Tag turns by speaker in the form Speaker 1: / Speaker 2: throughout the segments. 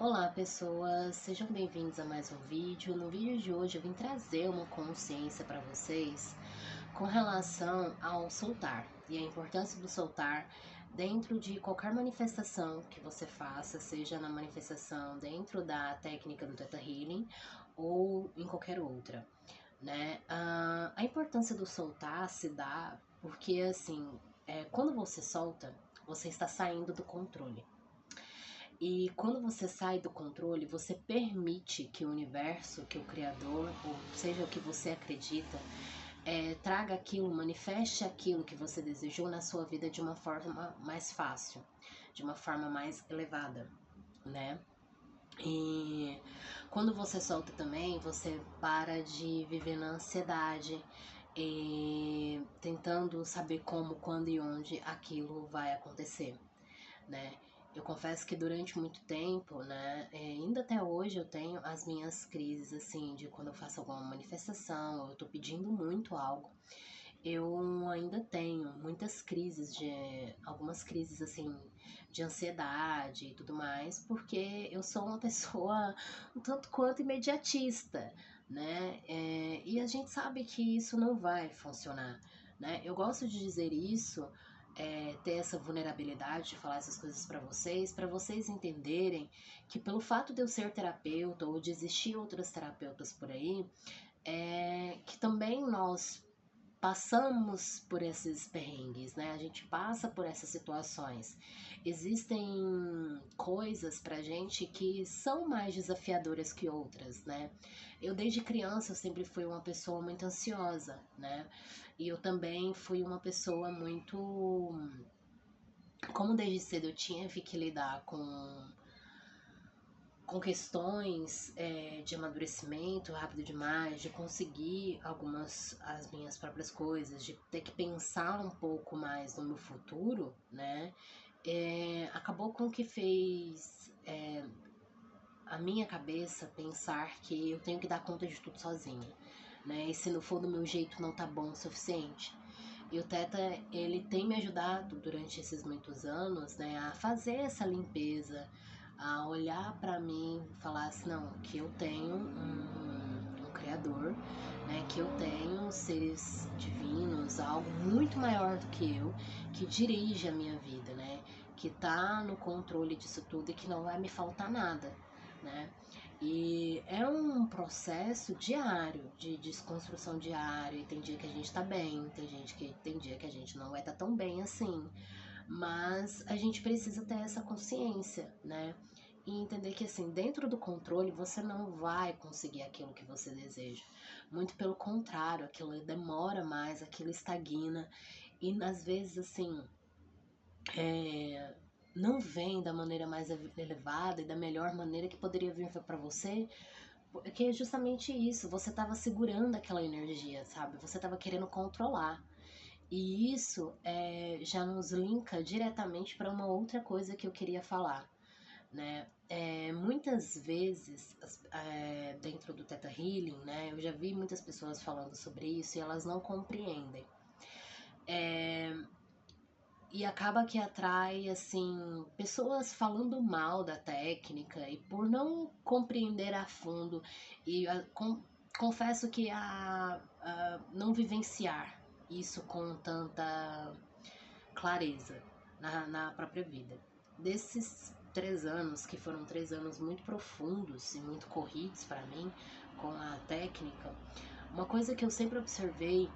Speaker 1: Olá pessoas, sejam bem-vindos a mais um vídeo. No vídeo de hoje eu vim trazer uma consciência para vocês com relação ao soltar e a importância do soltar dentro de qualquer manifestação que você faça, seja na manifestação dentro da técnica do Theta Healing ou em qualquer outra, né? A importância do soltar se dá porque assim, quando você solta, você está saindo do controle. E quando você sai do controle, você permite que o universo, que o Criador, ou seja o que você acredita, traga aquilo, manifeste aquilo que você desejou na sua vida de uma forma mais fácil, de uma forma mais elevada, né? E quando você solta também, você para de viver na ansiedade e tentando saber como, quando e onde aquilo vai acontecer, né? Eu confesso que durante muito tempo, né, ainda até hoje eu tenho as minhas crises, assim, de quando eu faço alguma manifestação, eu tô pedindo muito algo, eu ainda tenho muitas crises algumas crises, assim, de ansiedade e tudo mais, porque eu sou uma pessoa um tanto quanto imediatista, né, e a gente sabe que isso não vai funcionar, né, eu gosto de dizer isso, ter essa vulnerabilidade de falar essas coisas para vocês entenderem que pelo fato de eu ser terapeuta ou de existir outras terapeutas por aí, que também nós passamos por esses perrengues, né? A gente passa por essas situações. Existem coisas pra gente que são mais desafiadoras que outras, né? Eu desde criança eu sempre fui uma pessoa muito ansiosa, né? E eu também fui uma pessoa muito, como desde cedo eu tive que lidar com questões de amadurecimento rápido demais, de conseguir as minhas próprias coisas, de ter que pensar um pouco mais no meu futuro, né? Acabou com que fez a minha cabeça pensar que eu tenho que dar conta de tudo sozinha, né? E se não for do meu jeito não tá bom o suficiente. E o Teta, ele tem me ajudado durante esses muitos anos, né, a fazer essa limpeza, a olhar para mim e falar assim, não, que eu tenho um Criador, né, que eu tenho seres divinos, algo muito maior do que eu, que dirige a minha vida, né, que tá no controle disso tudo e que não vai me faltar nada, né. E é um processo diário, de desconstrução diária, e tem dia que a gente tá bem, tem dia que a gente não vai estar tão bem assim, mas a gente precisa ter essa consciência, né? E entender que assim, dentro do controle você não vai conseguir aquilo que você deseja. Muito pelo contrário, aquilo demora mais, aquilo estagna, e às vezes assim, é, não vem da maneira mais elevada e da melhor maneira que poderia vir para você, porque é justamente isso, você estava segurando aquela energia, sabe? Você estava querendo controlar. E isso já nos linka diretamente para uma outra coisa que eu queria falar, né? Muitas vezes, dentro do Theta Healing, né? Eu já vi muitas pessoas falando sobre isso e elas não compreendem. E acaba que atrai, assim, pessoas falando mal da técnica e por não compreender a fundo e confesso que a não vivenciar isso com tanta clareza na própria vida. Desses 3 anos, que foram 3 anos muito profundos e muito corridos para mim com a técnica, uma coisa que eu sempre observei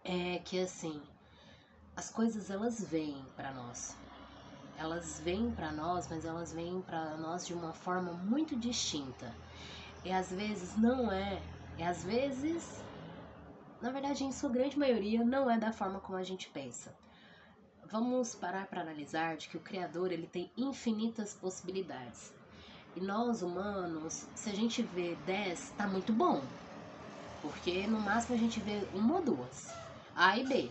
Speaker 1: é que, assim, as coisas elas vêm para nós. Elas vêm para nós, mas elas vêm para nós de uma forma muito distinta. E às vezes não é, e às vezes, na verdade, em sua grande maioria, não é da forma como a gente pensa. Vamos parar para analisar de que o Criador ele tem infinitas possibilidades. E nós humanos, se a gente vê 10, tá muito bom. Porque no máximo a gente vê uma ou duas. A e B.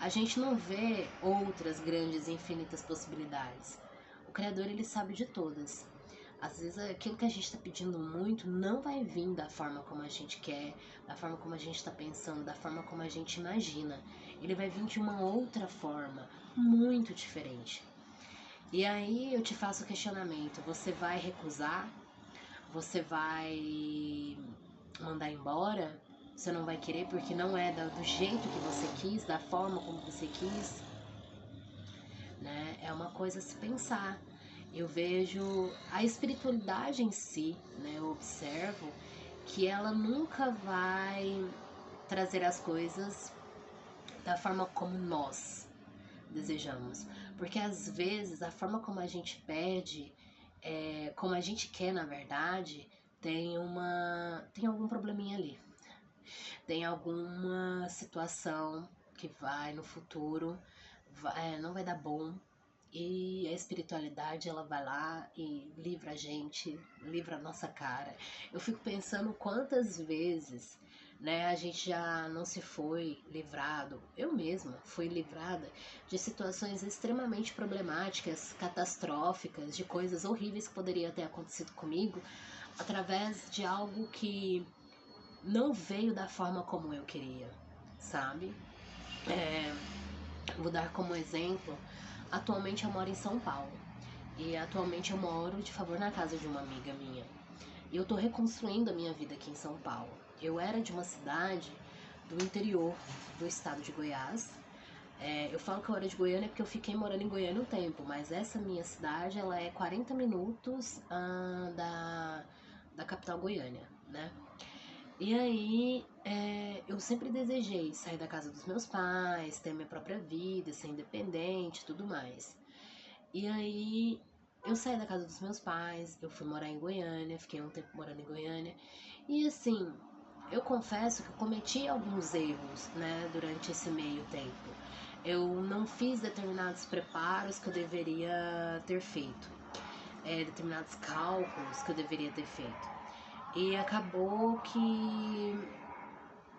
Speaker 1: A gente não vê outras grandes e infinitas possibilidades. O Criador, ele sabe de todas. Às vezes aquilo que a gente está pedindo muito não vai vir da forma como a gente quer, da forma como a gente está pensando, da forma como a gente imagina. Ele vai vir de uma outra forma, muito diferente. E aí eu te faço o questionamento: você vai recusar? Você vai mandar embora? Você não vai querer porque não é do jeito que você quis, da forma como você quis, né? É uma coisa a se pensar. Eu vejo a espiritualidade em si, né? Eu observo que ela nunca vai trazer as coisas da forma como nós desejamos. Porque às vezes a forma como a gente pede, como a gente quer na verdade, tem algum probleminha ali. Tem alguma situação que vai no futuro, não vai dar bom. E a espiritualidade, ela vai lá e livra a gente, livra a nossa cara. Eu fico pensando quantas vezes, né, a gente já não se foi livrado, eu mesma fui livrada de situações extremamente problemáticas, catastróficas, de coisas horríveis que poderiam ter acontecido comigo, através de algo que não veio da forma como eu queria, sabe? É, vou dar como exemplo, atualmente eu moro em São Paulo. E atualmente eu moro de favor na casa de uma amiga minha. E eu tô reconstruindo a minha vida aqui em São Paulo. Eu era de uma cidade do interior do estado de Goiás. Eu falo que eu era de Goiânia porque eu fiquei morando em Goiânia um tempo, mas essa minha cidade, ela é 40 minutos da capital Goiânia, né? E aí, eu sempre desejei sair da casa dos meus pais, ter minha própria vida, ser independente, tudo mais. E aí, eu saí da casa dos meus pais, eu fui morar em Goiânia, fiquei um tempo morando em Goiânia. E assim, eu confesso que eu cometi alguns erros, né, durante esse meio tempo. Eu não fiz determinados preparos que eu deveria ter feito, determinados cálculos que eu deveria ter feito. E acabou que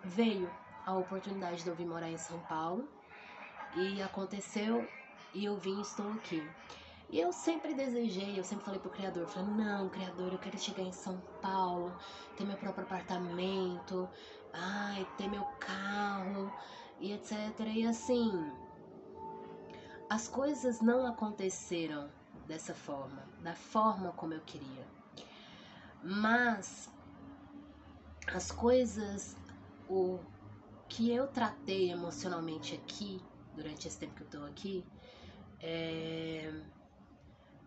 Speaker 1: veio a oportunidade de eu vir morar em São Paulo e aconteceu e eu vim e estou aqui. E eu sempre desejei, eu sempre falei pro criador, falei, não, criador, eu quero chegar em São Paulo, ter meu próprio apartamento, ai, ter meu carro e etc. E assim, as coisas não aconteceram dessa forma, da forma como eu queria. Mas as coisas, o que eu tratei emocionalmente aqui, durante esse tempo que eu tô aqui,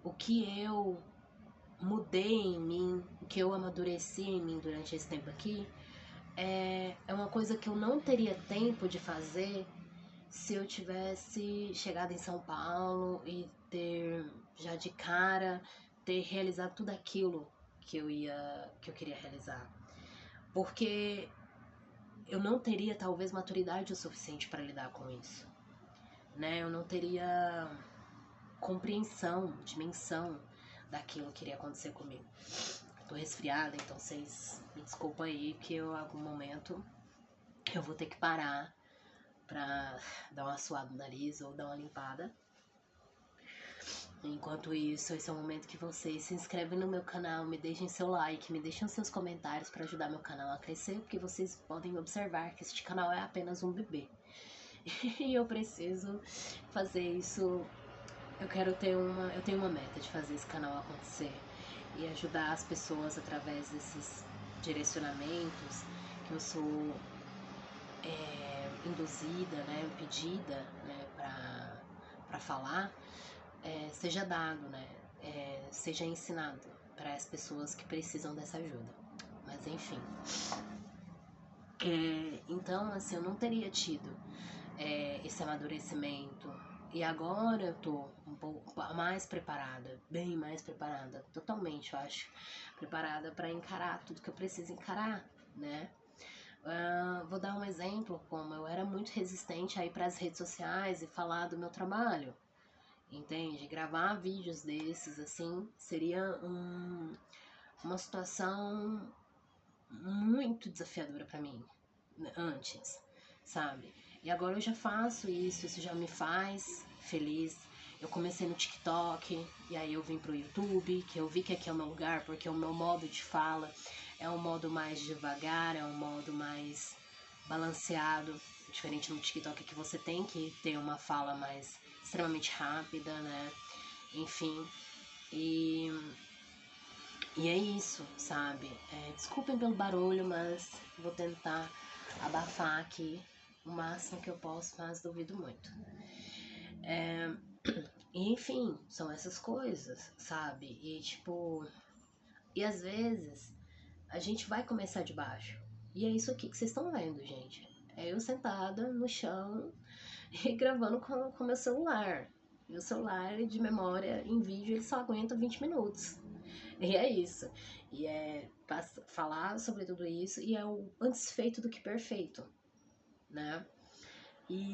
Speaker 1: o que eu mudei em mim, o que eu amadureci em mim durante esse tempo aqui, é uma coisa que eu não teria tempo de fazer se eu tivesse chegado em São Paulo e ter já de cara ter realizado tudo aquilo que eu queria realizar. Porque eu não teria talvez maturidade o suficiente para lidar com isso, né? Eu não teria compreensão, dimensão daquilo que iria acontecer comigo. Tô resfriada, então vocês me desculpem aí que eu, em algum momento, eu vou ter que parar pra dar uma suada no nariz ou dar uma limpada. Enquanto isso, esse é o momento que vocês se inscrevem no meu canal, me deixem seu like, me deixem seus comentários para ajudar meu canal a crescer, porque vocês podem observar que este canal é apenas um bebê. E eu preciso fazer isso. Eu tenho uma meta de fazer esse canal acontecer e ajudar as pessoas através desses direcionamentos que eu sou induzida, né, pedida, né, para falar, seja dado, né, seja ensinado para as pessoas que precisam dessa ajuda. Mas enfim, então assim, eu não teria tido esse amadurecimento. E agora eu tô um pouco mais preparada, bem mais preparada, totalmente, eu acho, preparada para encarar tudo que eu preciso encarar, né? Vou dar um exemplo, como eu era muito resistente a ir para as redes sociais e falar do meu trabalho, entende? Gravar vídeos desses, assim, seria uma situação muito desafiadora para mim, antes, sabe? E agora eu já faço isso já me faz feliz. Eu comecei no TikTok, e aí eu vim pro YouTube, que eu vi que aqui é o meu lugar, porque o meu modo de fala é um modo mais devagar, é um modo mais balanceado, diferente no TikTok que você tem que ter uma fala mais extremamente rápida, né? enfim, e, e é isso, sabe? Desculpem pelo barulho, mas vou tentar abafar aqui o máximo que eu posso, mas duvido muito. E, enfim, são essas coisas, sabe? E tipo, e às vezes a gente vai começar de baixo. E é isso aqui que vocês estão vendo, gente. É eu sentada no chão e gravando com meu celular. E o celular de memória em vídeo ele só aguenta 20 minutos. E é isso. E é falar sobre tudo isso e é o antes feito do que perfeito, né? E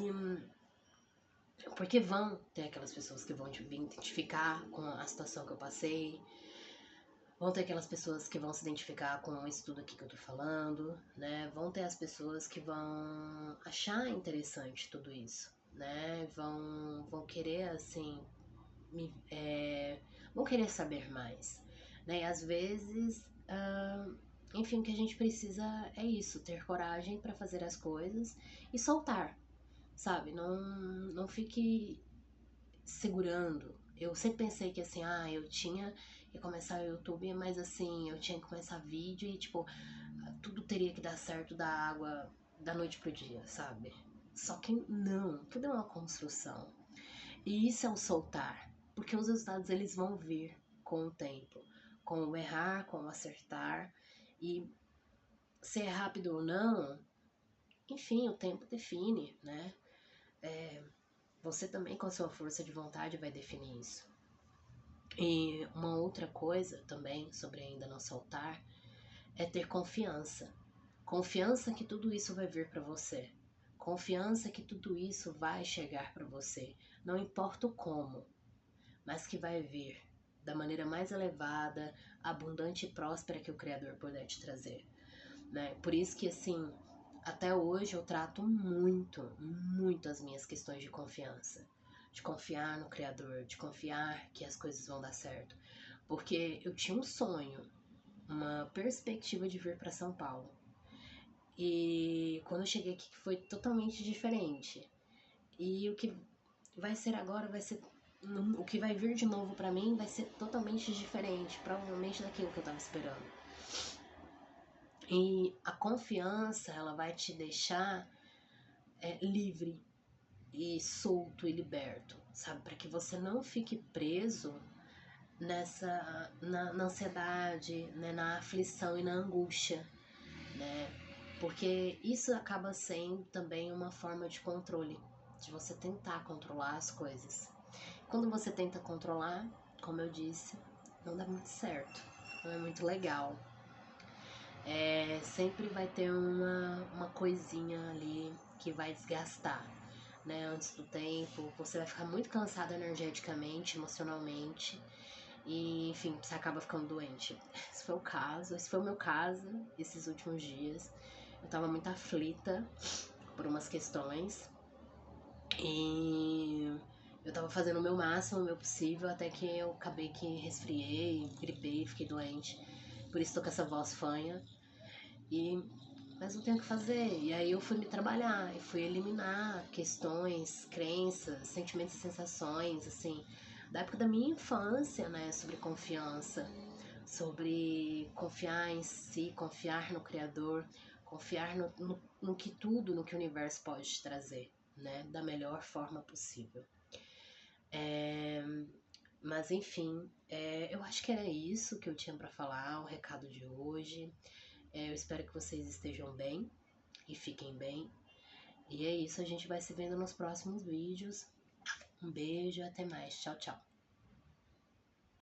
Speaker 1: porque vão ter aquelas pessoas que vão te identificar com a situação que eu passei, vão ter aquelas pessoas que vão se identificar com isso tudo aqui que eu tô falando, né? Vão ter as pessoas que vão achar interessante tudo isso, né? Vão querer, assim, vão querer saber mais, né? E às vezes, enfim, o que a gente precisa é isso, ter coragem para fazer as coisas e soltar, sabe? Não fique segurando. Eu sempre pensei que assim, eu tinha que começar o YouTube, mas assim, eu tinha que começar vídeo e tipo, tudo teria que dar certo da água da noite pro dia, sabe? Só que não, tudo é uma construção. E isso é o soltar, porque os resultados eles vão vir com o tempo, com o errar, com o acertar e se é rápido ou não, enfim, o tempo define, né? Você também com a sua força de vontade vai definir isso. E uma outra coisa também sobre ainda não soltar é ter confiança. Confiança que tudo isso vai vir para você. Confiança que tudo isso vai chegar para você. Não importa o como, mas que vai vir da maneira mais elevada, abundante e próspera que o Criador puder te trazer, né? Por isso que assim, até hoje eu trato muito, muito as minhas questões de confiança. De confiar no Criador, de confiar que as coisas vão dar certo. Porque eu tinha um sonho, uma perspectiva de vir para São Paulo. E quando eu cheguei aqui foi totalmente diferente. E o que vai ser agora vai ser. O que vai vir de novo para mim vai ser totalmente diferente, provavelmente daquilo que eu tava esperando. E a confiança, ela vai te deixar livre e solto e liberto, sabe? Para que você não fique preso na ansiedade, né? Na aflição e na angústia, né? Porque isso acaba sendo também uma forma de controle, de você tentar controlar as coisas. Quando você tenta controlar, como eu disse, não dá muito certo, não é muito legal. Sempre vai ter uma coisinha ali que vai desgastar, né? Antes do tempo, você vai ficar muito cansado energeticamente, emocionalmente, e enfim, você acaba ficando doente. Esse foi o caso, esse foi o meu caso esses últimos dias. Eu tava muito aflita por umas questões e eu tava fazendo o meu máximo, o meu possível, até que eu acabei que resfriei, gripei, fiquei doente. Por isso tô com essa voz fanha. Mas não tenho o que fazer. E aí eu fui me trabalhar e fui eliminar questões, crenças, sentimentos e sensações, assim, da época da minha infância, né, sobre confiança, sobre confiar em si, confiar no Criador, confiar no que tudo, no que o universo pode te trazer, né, da melhor forma possível. Mas enfim, eu acho que era isso que eu tinha para falar, o recado de hoje. Eu espero que vocês estejam bem e fiquem bem. E é isso, a gente vai se vendo nos próximos vídeos. Um beijo, até mais. Tchau, tchau.